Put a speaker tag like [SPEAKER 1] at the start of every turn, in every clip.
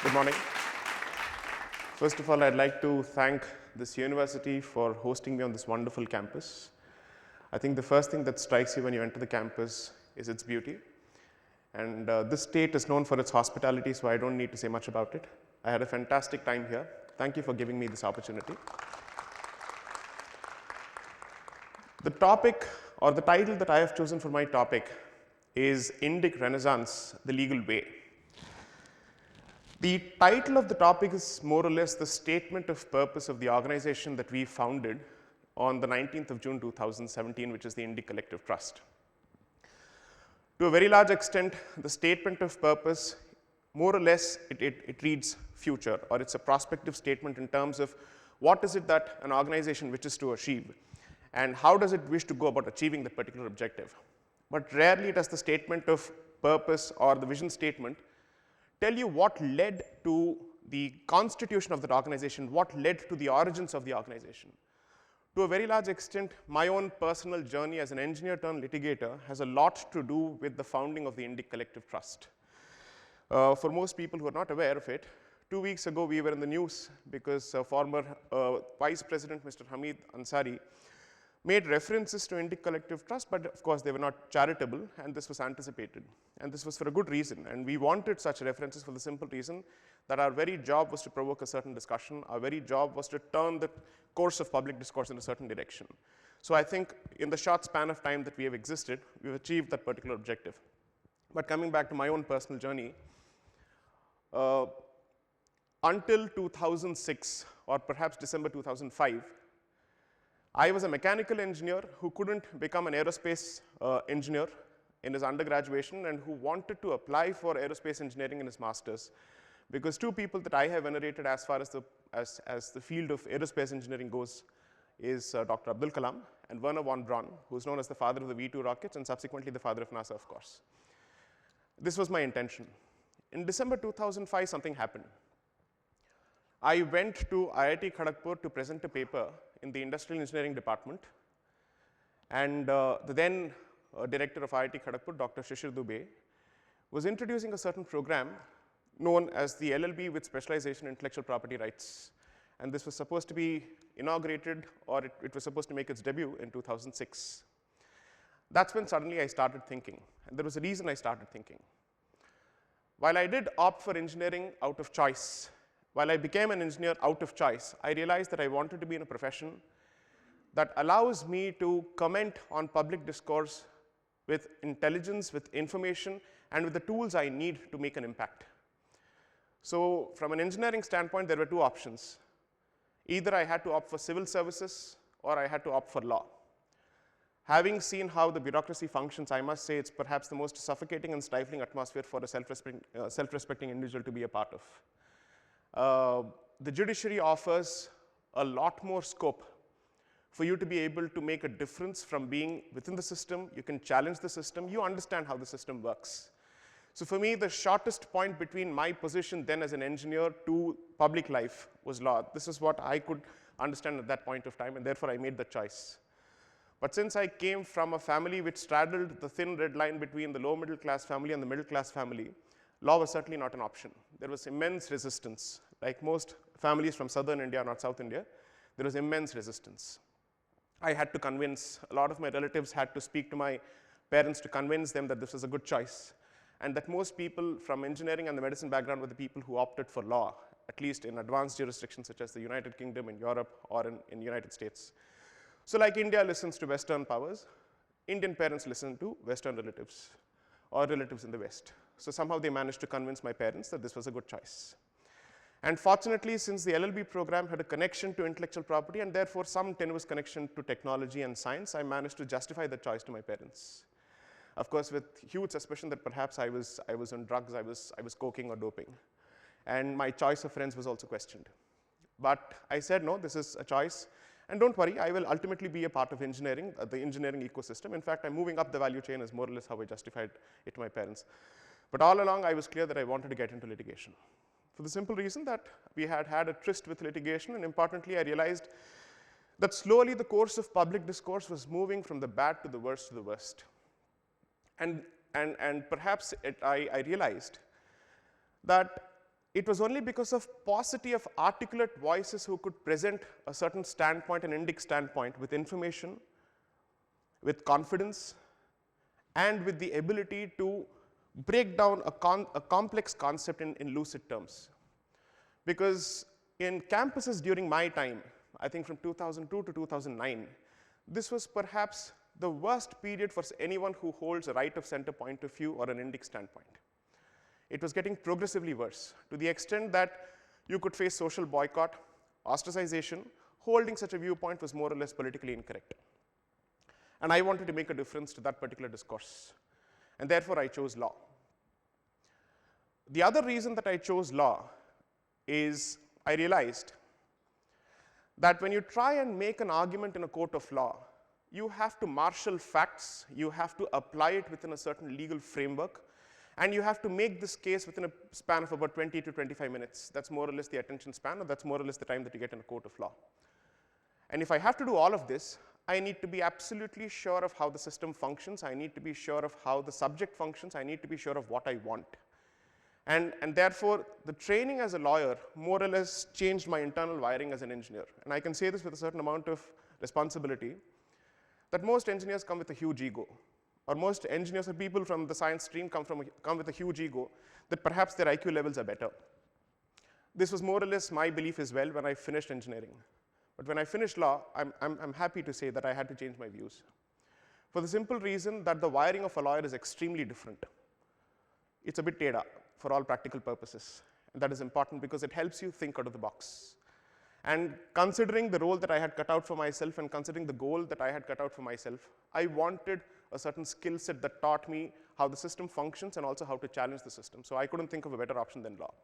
[SPEAKER 1] Good morning. First of all, I'd like to thank this university for hosting me on this wonderful campus. I think the first thing that strikes you when you enter the campus is its beauty. And this state is known for its hospitality, so I don't need to say much about it. I had a fantastic time here. Thank you for giving me this opportunity. The topic or the title that I have chosen for my topic is Indic Renaissance, the Legal Way. The title of the topic is more or less the statement of purpose of the organization that we founded on the 19th of June 2017, which is the Indic Collective Trust. To a very large extent, the statement of purpose, more or less, it reads future, or it's a prospective statement in terms of what is it that an organization wishes to achieve, and how does it wish to go about achieving that particular objective. But rarely does the statement of purpose or the vision statement tell you what led to the constitution of that organization, what led to the origins of the organization. To a very large extent, my own personal journey as an engineer turned litigator has a lot to do with the founding of the Indic Collective Trust. For most people who are not aware of it, 2 weeks ago we were in the news because former Vice President Mr. Hamid Ansari made references to Indic Collective Trust, but of course they were not charitable, and this was anticipated. And this was for a good reason, and we wanted such references for the simple reason that our very job was to provoke a certain discussion, our very job was to turn the course of public discourse in a certain direction. So I think in the short span of time that we have existed, we've achieved that particular objective. But coming back to my own personal journey, until 2006, or perhaps December 2005, I was a mechanical engineer who couldn't become an aerospace engineer in his undergraduation and who wanted to apply for aerospace engineering in his master's, because two people that I have venerated as far as the field of aerospace engineering goes is Dr. Abdul Kalam and Werner von Braun, who is known as the father of the V2 rockets and subsequently the father of NASA, of course. This was my intention. In December 2005, something happened. I went to IIT Kharagpur to present a paper in the industrial engineering department, and the then director of IIT Kharagpur, Dr. Shishir Dubey, was introducing a certain program known as the LLB with specialization in intellectual property rights. And this was supposed to be inaugurated, or it was supposed to make its debut in 2006. That's when suddenly I started thinking, and there was a reason I started thinking. While I did opt for engineering out of choice, while I became an engineer out of choice, I realized that I wanted to be in a profession that allows me to comment on public discourse with intelligence, with information, and with the tools I need to make an impact. So from an engineering standpoint, there were two options. Either I had to opt for civil services or I had to opt for law. Having seen how the bureaucracy functions, I must say it's perhaps the most suffocating and stifling atmosphere for a self-respecting individual to be a part of. The judiciary offers a lot more scope for you to be able to make a difference from being within the system. You can challenge the system. You understand how the system works. So for me, the shortest point between my position then as an engineer to public life was law. This is what I could understand at that point of time, and therefore I made the choice. But since I came from a family which straddled the thin red line between the low middle class family and the middle class family, law was certainly not an option. There was immense resistance. Like most families from southern India, not South India, there was immense resistance. I had to convince, a lot of my relatives had to speak to my parents to convince them that this was a good choice, and that most people from engineering and the medicine background were the people who opted for law, at least in advanced jurisdictions such as the United Kingdom, in Europe, or in the United States. So like India listens to Western powers, Indian parents listen to Western relatives, or relatives in the West. So somehow they managed to convince my parents that this was a good choice. And fortunately, since the LLB program had a connection to intellectual property and therefore some tenuous connection to technology and science, I managed to justify the choice to my parents. Of course, with huge suspicion that perhaps I was on drugs, I was coking or doping. And my choice of friends was also questioned. But I said, no, this is a choice. And don't worry, I will ultimately be a part of engineering, the engineering ecosystem. In fact, I'm moving up the value chain is more or less how I justified it to my parents. But all along, I was clear that I wanted to get into litigation, for the simple reason that we had had a tryst with litigation, and importantly, I realized that slowly the course of public discourse was moving from the bad to the worst to the worst. And perhaps I realized that it was only because of paucity of articulate voices who could present a certain standpoint, an Indic standpoint, with information, with confidence, and with the ability to break down a complex concept in lucid terms. Because in campuses during my time, I think from 2002 to 2009, this was perhaps the worst period for anyone who holds a right of center point of view or an Indic standpoint. It was getting progressively worse, to the extent that you could face social boycott, ostracization. Holding such a viewpoint was more or less politically incorrect. And I wanted to make a difference to that particular discourse. And therefore, I chose law. The other reason that I chose law is I realized that when you try and make an argument in a court of law, you have to marshal facts, you have to apply it within a certain legal framework, and you have to make this case within a span of about 20 to 25 minutes. That's more or less the attention span, or that's more or less the time that you get in a court of law. And if I have to do all of this, I need to be absolutely sure of how the system functions. I need to be sure of how the subject functions. I need to be sure of what I want. And therefore, the training as a lawyer more or less changed my internal wiring as an engineer. And I can say this with a certain amount of responsibility, that most engineers come with a huge ego, or most engineers or people from the science stream come with a huge ego, that perhaps their IQ levels are better. This was more or less my belief as well when I finished engineering. But when I finished law, I'm happy to say that I had to change my views, for the simple reason that the wiring of a lawyer is extremely different. It's a bit teda for all practical purposes. And that is important because it helps you think out of the box. And considering the role that I had cut out for myself and considering the goal that I had cut out for myself, I wanted a certain skill set that taught me how the system functions and also how to challenge the system. So I couldn't think of a better option than law.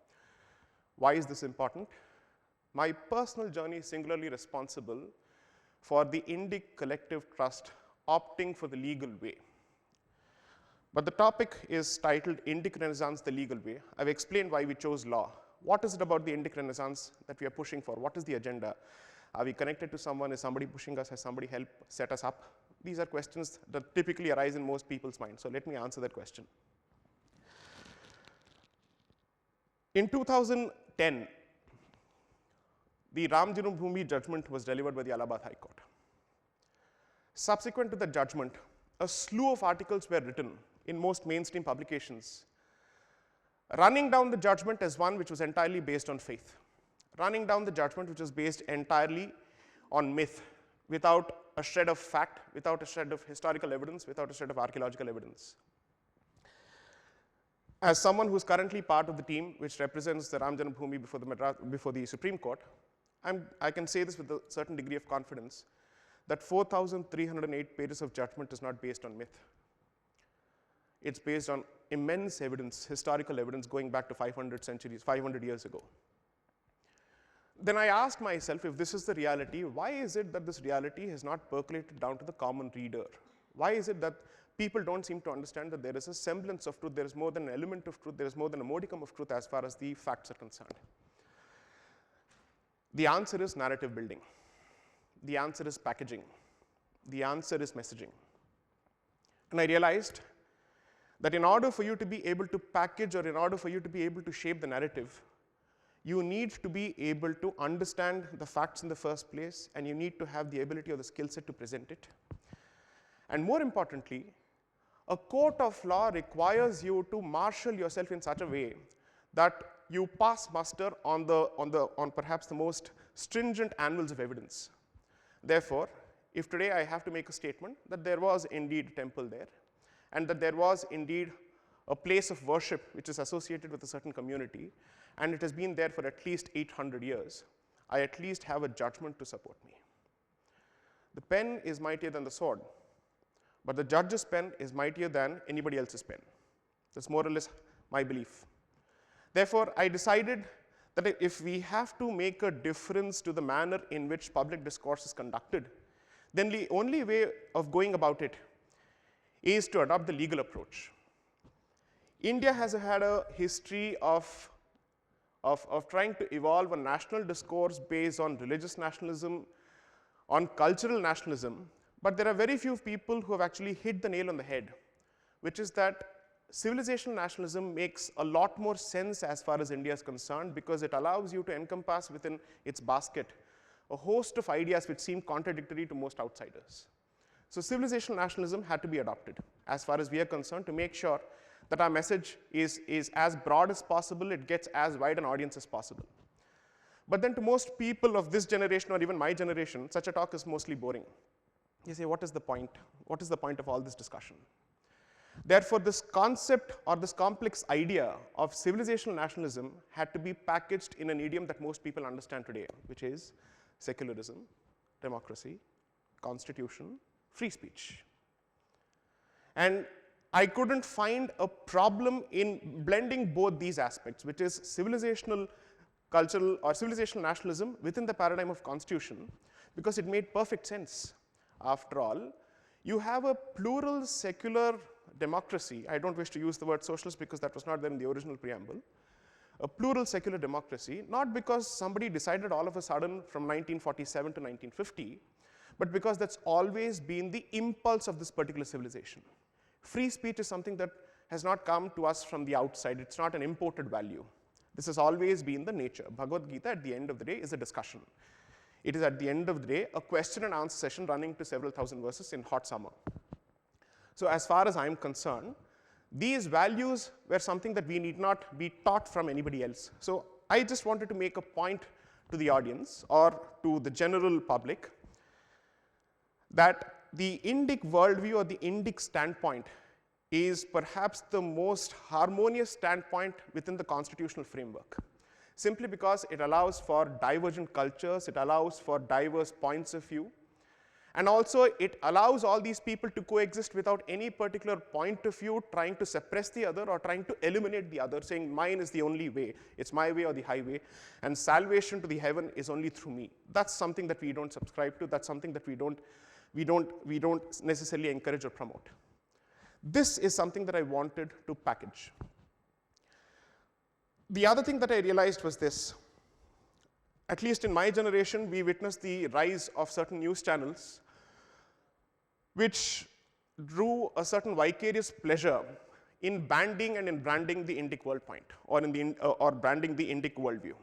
[SPEAKER 1] Why is this important? My personal journey is singularly responsible for the Indic collective trust opting for the legal way. But the topic is titled Indic Renaissance, the Legal Way. I've explained why we chose law. What is it about the Indic Renaissance that we are pushing for? What is the agenda? Are we connected to someone? Is somebody pushing us? Has somebody helped set us up? These are questions that typically arise in most people's minds. So let me answer that question. In 2010, the Ram Janmabhoomi judgment was delivered by the Allahabad High Court. Subsequent to the judgment, a slew of articles were written in most mainstream publications, running down the judgment as one which was entirely based on faith, running down the judgment which was based entirely on myth, without a shred of fact, without a shred of historical evidence, without a shred of archaeological evidence. As someone who's currently part of the team which represents the Ram Janmabhoomi before the Supreme Court, I can say this with a certain degree of confidence, that 4,308 pages of judgment is not based on myth. It's based on immense evidence, historical evidence going back to 500 years ago. Then I asked myself, if this is the reality, why is it that this reality has not percolated down to the common reader? Why is it that people don't seem to understand that there is a semblance of truth, there is more than an element of truth, there is more than a modicum of truth as far as the facts are concerned? The answer is narrative building. The answer is packaging. The answer is messaging. And I realized that in order for you to be able to package, or in order for you to be able to shape the narrative, you need to be able to understand the facts in the first place, and you need to have the ability or the skill set to present it. And more importantly, a court of law requires you to marshal yourself in such a way that you pass muster on perhaps the most stringent anvils of evidence. Therefore, if today I have to make a statement that there was indeed a temple there, and that there was indeed a place of worship which is associated with a certain community, and it has been there for at least 800 years, I at least have a judgment to support me. The pen is mightier than the sword, but the judge's pen is mightier than anybody else's pen. That's more or less my belief. Therefore, I decided that if we have to make a difference to the manner in which public discourse is conducted, then the only way of going about it is to adopt the legal approach. India has had a history of trying to evolve a national discourse based on religious nationalism, on cultural nationalism, but there are very few people who have actually hit the nail on the head, which is that civilizational nationalism makes a lot more sense as far as India is concerned, because it allows you to encompass within its basket a host of ideas which seem contradictory to most outsiders. So civilizational nationalism had to be adopted as far as we are concerned, to make sure that our message is as broad as possible, it gets as wide an audience as possible. But then to most people of this generation, or even my generation, such a talk is mostly boring. You say, what is the point? What is the point of all this discussion? Therefore, this concept or this complex idea of civilizational nationalism had to be packaged in an idiom that most people understand today, which is secularism, democracy, constitution, free speech. And I couldn't find a problem in blending both these aspects, which is civilizational cultural or civilizational nationalism within the paradigm of constitution, because it made perfect sense. After all, you have a plural secular democracy. I don't wish to use the word socialist because that was not there in the original preamble. A plural secular democracy, not because somebody decided all of a sudden from 1947 to 1950, but because that's always been the impulse of this particular civilization. Free speech is something that has not come to us from the outside. It's not an imported value. This has always been the nature. Bhagavad Gita, at the end of the day, is a discussion. It is, at the end of the day, a question and answer session running to several thousand verses in hot summer. So as far as I'm concerned, these values were something that we need not be taught from anybody else. So I just wanted to make a point to the audience or to the general public that the Indic worldview or the Indic standpoint is perhaps the most harmonious standpoint within the constitutional framework, simply because it allows for divergent cultures, it allows for diverse points of view, and also it allows all these people to coexist without any particular point of view trying to suppress the other or trying to eliminate the other, saying mine is the only way, it's my way or the highway, and salvation to the heaven is only through me. That's something that we don't subscribe to, that's something that we don't necessarily encourage or promote. This is something that I wanted to package. The other thing that I realized was this. At least in my generation, we witnessed the rise of certain news channels which drew a certain vicarious pleasure in banding and in branding the Indic world point, or branding the Indic worldview.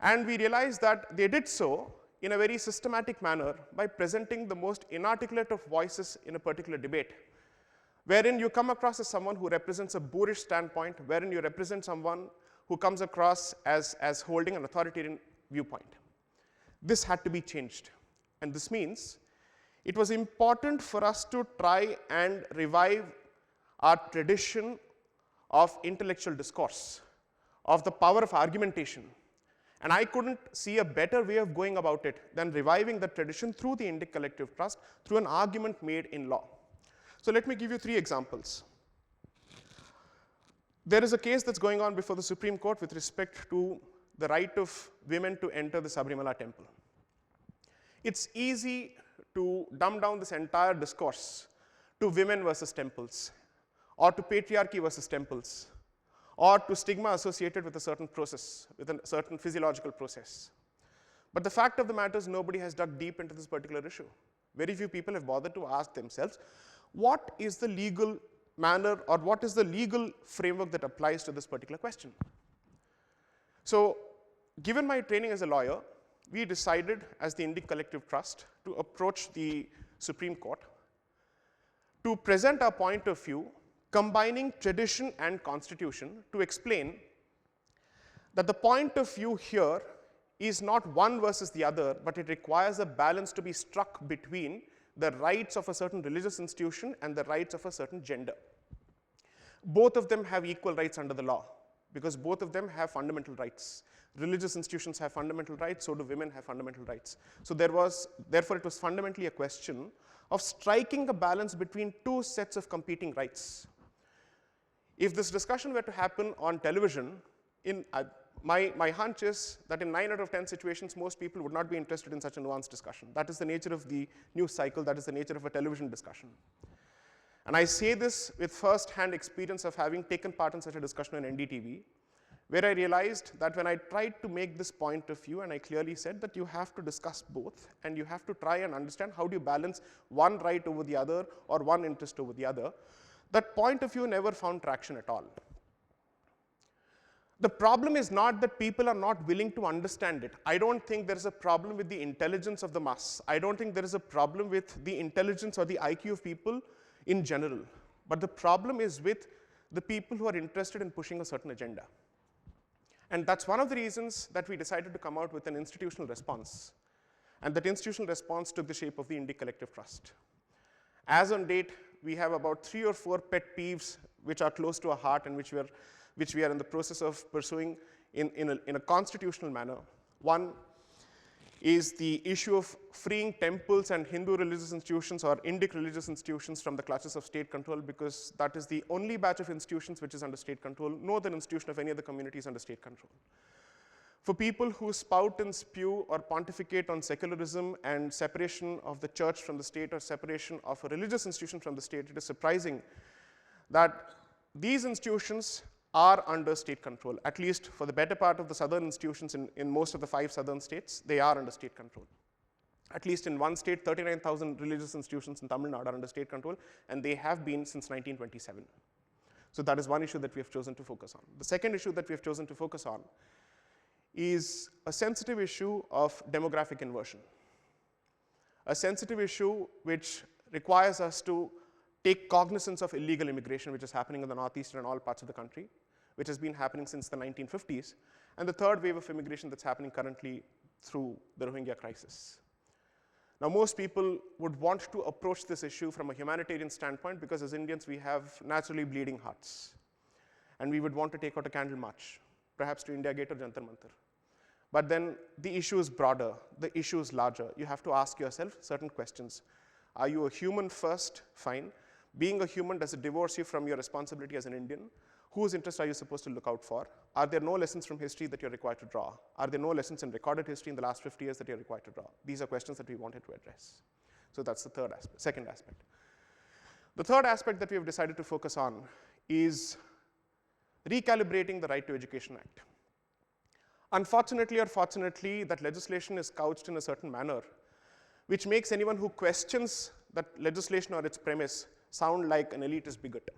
[SPEAKER 1] And we realized that they did so in a very systematic manner by presenting the most inarticulate of voices in a particular debate, wherein you come across as someone who represents a boorish standpoint, wherein you represent someone who comes across as holding an authoritarian viewpoint. This had to be changed. And this means it was important for us to try and revive our tradition of intellectual discourse, of the power of argumentation. And I couldn't see a better way of going about it than reviving that tradition through the Indic collective trust, through an argument made in law. So let me give you 3 examples. There is a case that's going on before the Supreme Court with respect to the right of women to enter the Sabrimala temple. It's easy to dumb down this entire discourse to women versus temples, or to patriarchy versus temples, or to stigma associated with a certain process, with a certain physiological process. But the fact of the matter is nobody has dug deep into this particular issue. Very few people have bothered to ask themselves, what is the legal manner or what is the legal framework that applies to this particular question? So given my training as a lawyer, we decided as the Indic Collective Trust to approach the Supreme Court to present our point of view, combining tradition and constitution, to explain that the point of view here is not one versus the other, but it requires a balance to be struck between the rights of a certain religious institution and the rights of a certain gender. Both of them have equal rights under the law, because both of them have fundamental rights. Religious institutions have fundamental rights, so do women have fundamental rights. So therefore, it was fundamentally a question of striking a balance between 2 sets of competing rights. If this discussion were to happen on television, my hunch is that in 9 out of 10 situations, most people would not be interested in such a nuanced discussion. That is the nature of the news cycle, that is the nature of a television discussion. And I say this with first-hand experience of having taken part in such a discussion on NDTV, where I realized that when I tried to make this point of view, and I clearly said that you have to discuss both, and you have to try and understand how do you balance one right over the other or one interest over the other, that point of view never found traction at all. The problem is not that people are not willing to understand it. I don't think there is a problem with the intelligence of the mass. I don't think there is a problem with the intelligence or the IQ of people in general. But the problem is with the people who are interested in pushing a certain agenda. And that's one of the reasons that we decided to come out with an institutional response. And that institutional response took the shape of the Indic Collective Trust. As on date, we have about 3 or 4 pet peeves which are close to our heart and which we are in the process of pursuing in a constitutional manner. One is the issue of freeing temples and Hindu religious institutions or Indic religious institutions from the clutches of state control, because that is the only batch of institutions which is under state control. No other institution of any other community is under state control. For people who spout and spew or pontificate on secularism and separation of the church from the state or separation of a religious institution from the state, it is surprising that these institutions are under state control. At least for the better part of the southern institutions in most of the 5 southern states, they are under state control. At least in one state, 39,000 religious institutions in Tamil Nadu are under state control, and they have been since 1927. So that is one issue that we have chosen to focus on. The second issue that we have chosen to focus on is a sensitive issue of demographic inversion. A sensitive issue which requires us to take cognizance of illegal immigration, which is happening in the Northeast and all parts of the country, which has been happening since the 1950s, and the third wave of immigration that's happening currently through the Rohingya crisis. Now, most people would want to approach this issue from a humanitarian standpoint, because as Indians, we have naturally bleeding hearts. And we would want to take out a candle march, perhaps to India Gate or Jantar Mantar. But then the issue is broader, the issue is larger. You have to ask yourself certain questions. Are you a human first? Fine. Being a human, does it divorce you from your responsibility as an Indian? Whose interests are you supposed to look out for? Are there no lessons from history that you're required to draw? Are there no lessons in recorded history in the last 50 years that you're required to draw? These are questions that we wanted to address. So that's the second aspect. The third aspect that we have decided to focus on is recalibrating the Right to Education Act. Unfortunately or fortunately, that legislation is couched in a certain manner, which makes anyone who questions that legislation or its premise sound like an elitist bigot.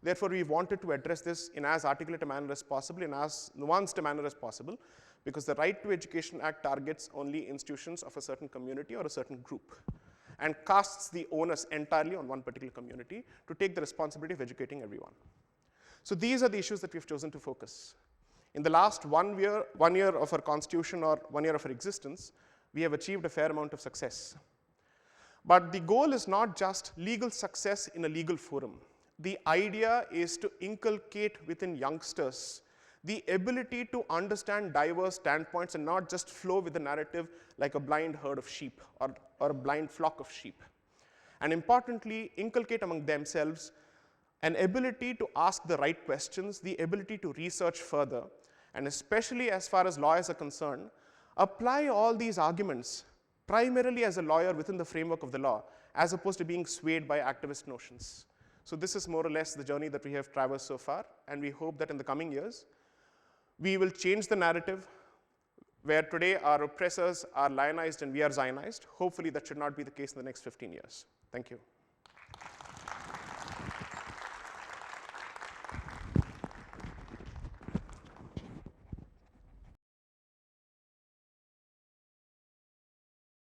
[SPEAKER 1] Therefore, we wanted to address this in as articulate a manner as possible, in as nuanced a manner as possible, because the Right to Education Act targets only institutions of a certain community or a certain group, and casts the onus entirely on one particular community to take the responsibility of educating everyone. So these are the issues that we've chosen to focus. In the last 1 year of our constitution or 1 year of our existence, we have achieved a fair amount of success. But the goal is not just legal success in a legal forum. The idea is to inculcate within youngsters the ability to understand diverse standpoints and not just flow with the narrative like a blind herd of sheep or a blind flock of sheep. And importantly, inculcate among themselves an ability to ask the right questions, the ability to research further, and especially as far as lawyers are concerned, apply all these arguments primarily as a lawyer within the framework of the law, as opposed to being swayed by activist notions. So this is more or less the journey that we have traversed so far, and we hope that in the coming years, we will change the narrative where today our oppressors are lionized and we are Zionized. Hopefully that should not be the case in the next 15 years. Thank you.